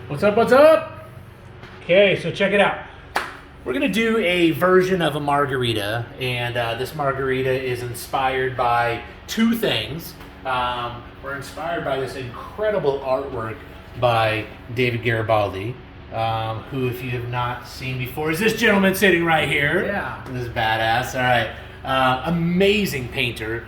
What's up, what's up? Okay, so check it out. We're gonna do a version of a margarita, and this margarita is inspired by two things. We're inspired by this incredible artwork by David Garibaldi, who, if you have not seen before, is this gentleman sitting right here. Yeah. This is badass, all right. Amazing painter.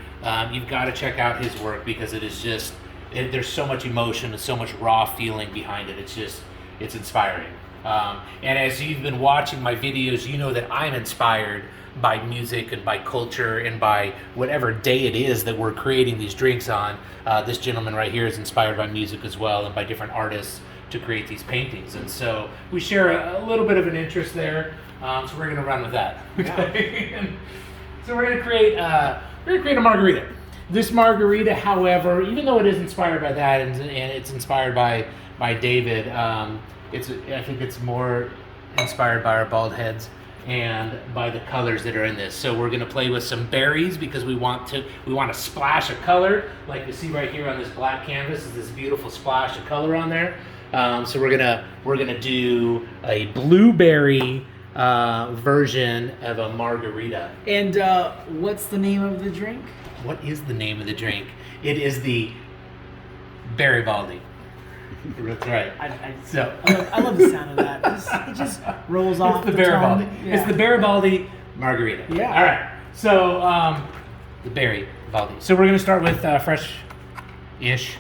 You've got to check out his work because it is just, there's so much emotion and so much raw feeling behind it. It's inspiring. And as you've been watching my videos, you know that I'm inspired by music and by culture and by whatever day it is that we're creating these drinks on. This gentleman right here is inspired by music as well and by different artists to create these paintings. And so we share a little bit of an interest there. So we're going to run with that. Okay? Yeah. So we're going to create a margarita. This margarita, however, even though it is inspired by that and it's inspired by David, I think it's more inspired by our bald heads and by the colors that are in this. So we're going to play with some berries because we want to splash of color, like you see right here on this black canvas. Is this beautiful splash of color on there? So we're gonna do a blueberry version of a margarita. And what's the name of the drink? What is the name of the drink? It is the BerryBaldi. That's right. I love the sound of that. It just rolls off. It's the BerryBaldi. Yeah. It's the BerryBaldi Margarita. Yeah. All right. So the BerryBaldi. So we're gonna start with fresh-ish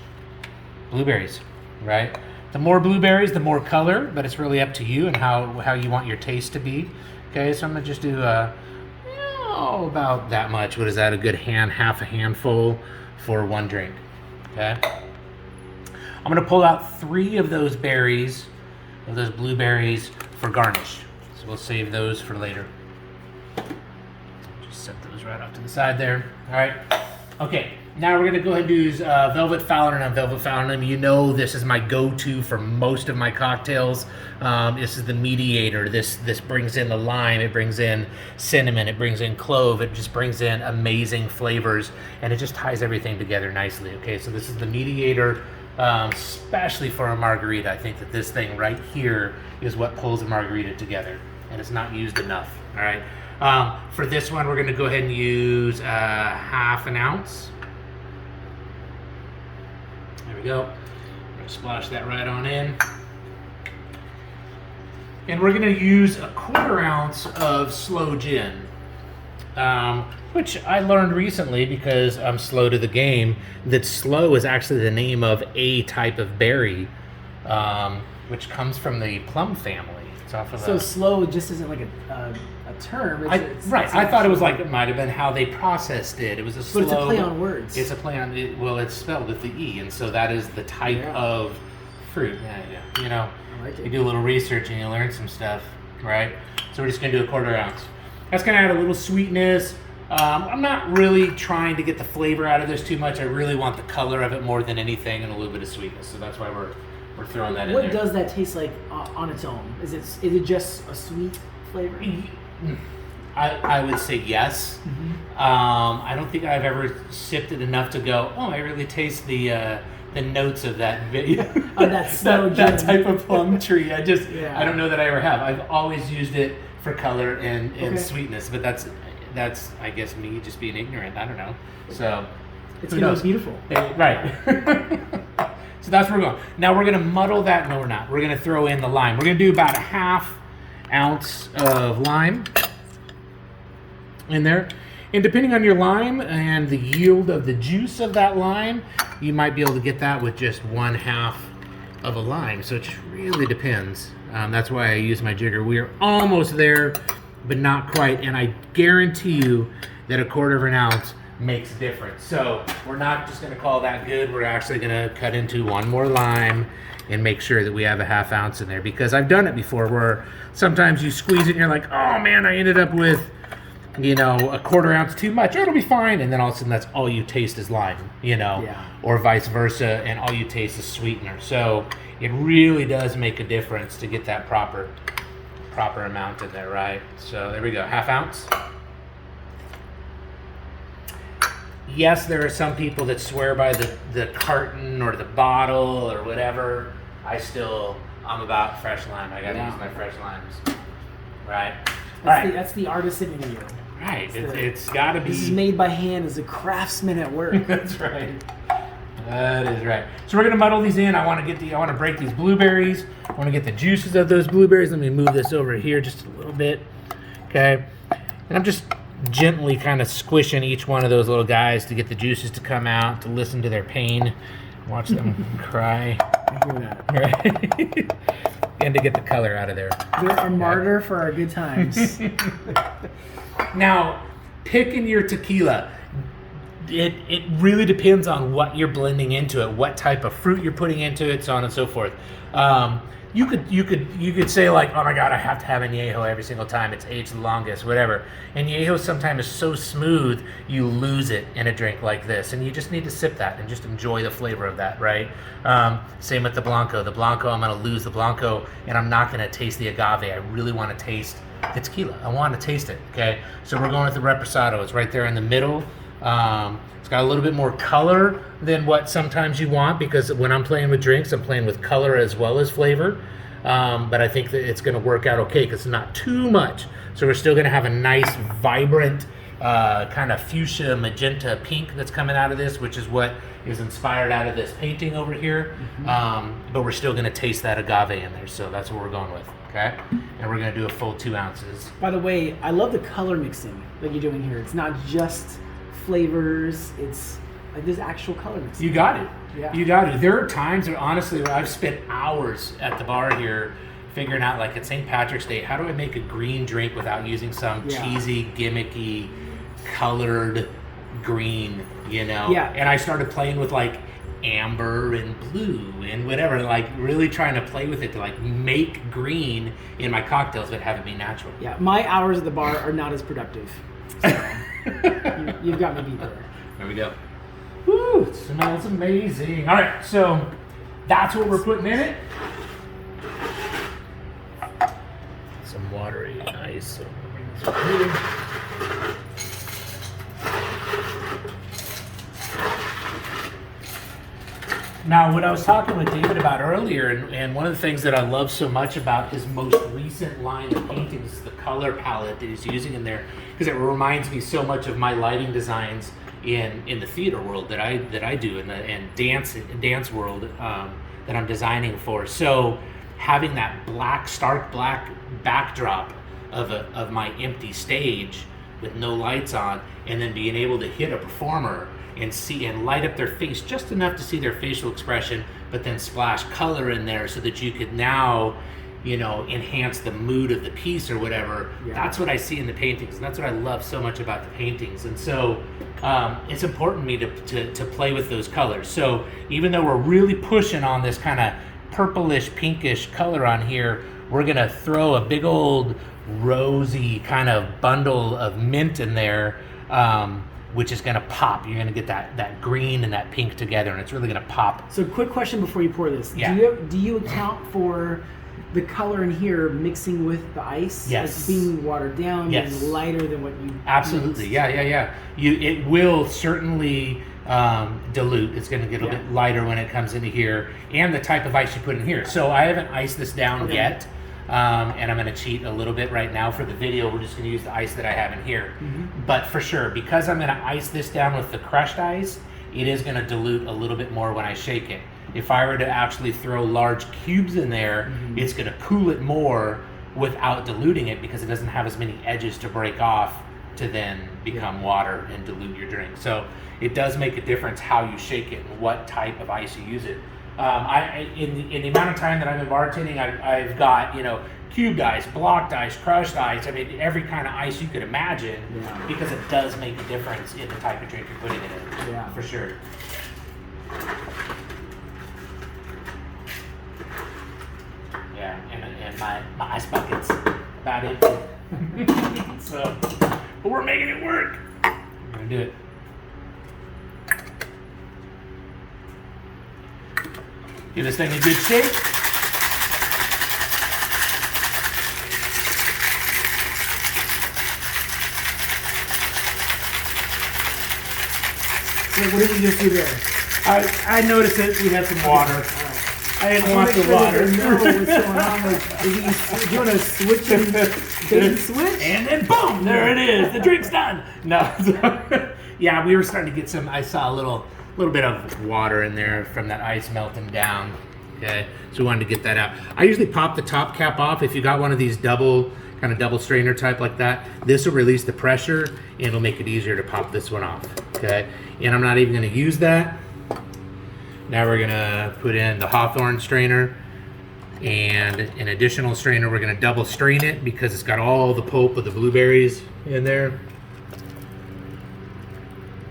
blueberries, right? The more blueberries, the more color, but it's really up to you and how you want your taste to be. Okay, so I'm gonna just do about that much. What is that? A good half a handful for one drink. Okay. I'm gonna pull out 3 of those berries, of those blueberries, for garnish. So we'll save those for later. Just set those right off to the side there. All right. Okay. Now we're gonna go ahead and use Velvet Falernum. Velvet Falernum, you know this is my go-to for most of my cocktails. This is the mediator. This brings in the lime, it brings in cinnamon, it brings in clove, it just brings in amazing flavors, and it just ties everything together nicely. Okay, so this is the mediator, especially for a margarita. I think that this thing right here is what pulls a margarita together, and it's not used enough. All right. For this one, we're gonna go ahead and use half an ounce. There we go. I'm gonna splash that right on in. And we're gonna use a 1/4 ounce of Sloe Gin, which I learned recently because I'm slow to the game, that sloe is actually the name of a type of berry, which comes from the plum family. It's off of So slow just isn't like a term. I thought it was like, it might have been how they processed it. It was a slow. But it's a play on words. It's a play on it. Well, it's spelled with the E, and so that is the type of fruit. Yeah. You know, I like it. you do a little research and you learn some stuff, right? So we're just gonna do a 1/4 ounce. That's gonna add a little sweetness. I'm not really trying to get the flavor out of this too much. I really want the color of it more than anything, and a little bit of sweetness. So that's why we're throwing that in there. What does that taste like on its own? Is it just a sweet flavor? I would say yes. Mm-hmm. I don't think I've ever sipped it enough to go, oh, I really taste the notes of that that type of plum tree. I don't know that I ever have. I've always used it for color and sweetness, but that's I guess me just being ignorant. I don't know. So it's gonna be beautiful. Right. So that's where we're going. Now we're gonna muddle that. No, we're not. We're gonna throw in the lime. We're gonna do about a half ounce of lime in there. And depending on your lime and the yield of the juice of that lime, you might be able to get that with just 1/2 of a lime. So it just really depends. That's why I use my jigger. We are almost there, but not quite. And I guarantee you that a 1/4 of an ounce makes a difference. So we're not just gonna call that good. We're actually gonna cut into 1 more lime and make sure that we have a 1/2 ounce in there, because I've done it before where sometimes you squeeze it and you're like, oh man, I ended up with, you know, a 1/4 ounce too much. Oh, it'll be fine. And then all of a sudden that's all you taste is lime, you know, or vice versa. And all you taste is sweetener. So it really does make a difference to get that proper amount in there, right? So there we go, 1/2 ounce. Yes, there are some people that swear by the carton or the bottle or whatever. I'm about fresh lime. I gotta use my fresh limes. Right. That's the artisan in you. Right. It's gotta be. This is made by hand as a craftsman at work. That's right. That is right. So we're gonna muddle these in. I want to break these blueberries. I want to get the juices of those blueberries. Let me move this over here just a little bit. Okay. And I'm just gently kind of squishing each one of those little guys to get the juices to come out, to listen to their pain, watch them cry. I hear that. Right. And to get the color out of there. They're a martyr for our good times. Now, picking your tequila, it really depends on what you're blending into it, what type of fruit you're putting into it, so on and so forth. You could say like, oh my God, I have to have añejo every single time. It's aged the longest, whatever. Añejo sometimes is so smooth, you lose it in a drink like this, and you just need to sip that and just enjoy the flavor of that, right? Same with the Blanco. The Blanco, I'm gonna lose the Blanco, and I'm not gonna taste the agave. I really want to taste the tequila. I want to taste it, okay? So we're going with the Repisado. It's right there in the middle. It's got a little bit more color than what sometimes you want, because when I'm playing with drinks, I'm playing with color as well as flavor. But I think that it's going to work out okay because it's not too much. So we're still going to have a nice, vibrant, kind of fuchsia, magenta pink that's coming out of this, which is what is inspired out of this painting over here. But we're still going to taste that agave in there. So that's what we're going with, okay? And we're going to do a full 2 ounces. By the way, I love the color mixing that you're doing here. It's not just flavors, it's like there's actual color mixing. You got it. Yeah. You got it. There are times where honestly where I've spent hours at the bar here figuring out, like at St. Patrick's Day, how do I make a green drink without using some cheesy, gimmicky, colored green, you know? Yeah. And I started playing with like amber and blue and whatever, like really trying to play with it to like make green in my cocktails but have it be natural. Yeah, my hours at the bar are not as productive. So you've got me beat there. There we go. Woo, it smells amazing. All right, so that's what we're putting in it. Some watery ice. So now, what I was talking with David about earlier, and one of the things that I love so much about his most recent line of paintings is the color palette that he's using in there, because it reminds me so much of my lighting designs in the theater world that I do, and dance world that I'm designing for. So having that stark black backdrop of my empty stage with no lights on, and then being able to hit a performer and see and light up their face just enough to see their facial expression, but then splash color in there so that you could now, you know, enhance the mood of the piece or whatever. Yeah. That's what I see in the paintings, and that's what I love so much about the paintings. And so it's important to me to play with those colors. So even though we're really pushing on this kind of purplish, pinkish color on here, we're gonna throw a big old rosy kind of bundle of mint in there, which is gonna pop. You're gonna get that green and that pink together, and it's really gonna pop. So quick question before you pour this. Yeah. Do you account for the color in here mixing with the ice? Yes. As being watered down and lighter than what you Absolutely. mixed? Yeah. It will certainly dilute. It's gonna get a bit lighter when it comes into here, and the type of ice you put in here. So I haven't iced this down yet. And I'm going to cheat a little bit right now for the video. We're just going to use the ice that I have in here. But for sure, because I'm going to ice this down with the crushed ice, it is going to dilute a little bit more when I shake it. If I were to actually throw large cubes in there, it's going to cool it more without diluting it, because it doesn't have as many edges to break off to then become water and dilute your drink. So it does make a difference how you shake it and what type of ice you use it. In the amount of time that I've been bartending, I've got, you know, cubed ice, blocked ice, crushed ice. I mean, every kind of ice you could imagine, because it does make a difference in the type of drink you're putting it in. Yeah, for sure. Yeah, and my ice bucket's about it. So, but we're making it work. We're gonna do it. Give this thing a good shake. So what did you just do there? I noticed that we had some water. I didn't want the water. Know what's going on. Like, is he doing a switch and bait switch? And then boom, there it is. The drink's done. No. Yeah, we were starting to get some. I saw a little bit of water in there from that ice melting down. Okay, so we wanted to get that out. I usually pop the top cap off. If you got one of these double strainer type like that, this will release the pressure and it'll make it easier to pop this one off. Okay, and I'm not even going to use that. Now we're going to put in the Hawthorne strainer and an additional strainer. We're going to double strain it because it's got all the pulp of the blueberries in there.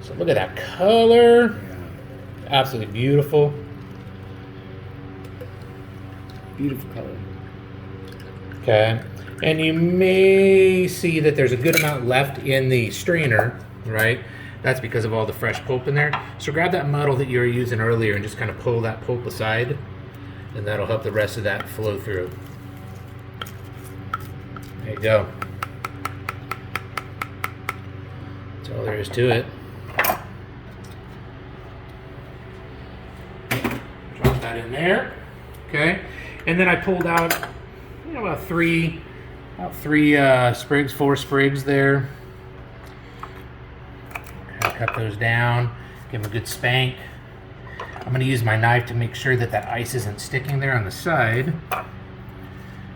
So look at that color. Absolutely beautiful. Beautiful color. Okay, and you may see that there's a good amount left in the strainer, right? That's because of all the fresh pulp in there. So grab that muddle that you were using earlier and just kind of pull that pulp aside, and that'll help the rest of that flow through. There you go. That's all there is to it. Drop that in there. Okay, and then I pulled out, about three sprigs, 4 sprigs there. Cut those down, give them a good spank. I'm going to use my knife to make sure that that ice isn't sticking there on the side. And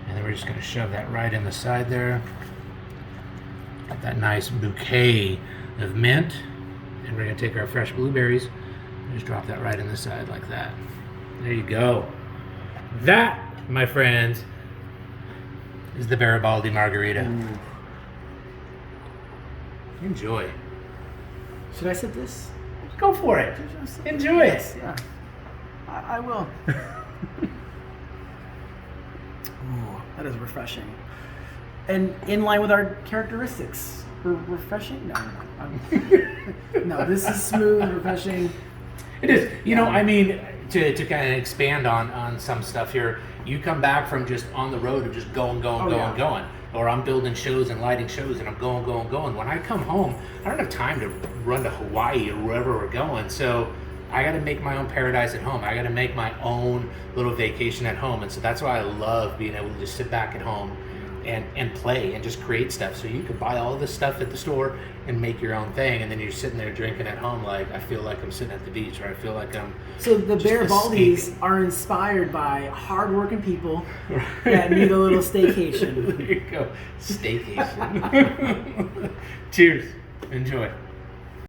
then we're just going to shove that right in the side there. Got that nice bouquet of mint. And we're going to take our fresh blueberries and just drop that right in the side like that. There you go. That, my friends, is the BerryBaldi Margarita. Ooh. Enjoy. Should I sip this? Go for it. Enjoy it. Yeah. I will. Ooh, that is refreshing. And in line with our characteristics. Refreshing? No. No, this is smooth, refreshing. It is. I mean, to kind of expand on some stuff here, you come back from just on the road of just going. Or I'm building shows and lighting shows and I'm going. When I come home, I don't have time to run to Hawaii or wherever we're going. So I got to make my own paradise at home. I got to make my own little vacation at home. And so that's why I love being able to just sit back at home and play and just create stuff. So you can buy all this stuff at the store and make your own thing. And then you're sitting there drinking at home like, I feel like I'm sitting at the beach, or I feel like I'm... So the BerryBaldis are inspired by hardworking people that need a little staycation. There you go. Staycation. Cheers. Enjoy.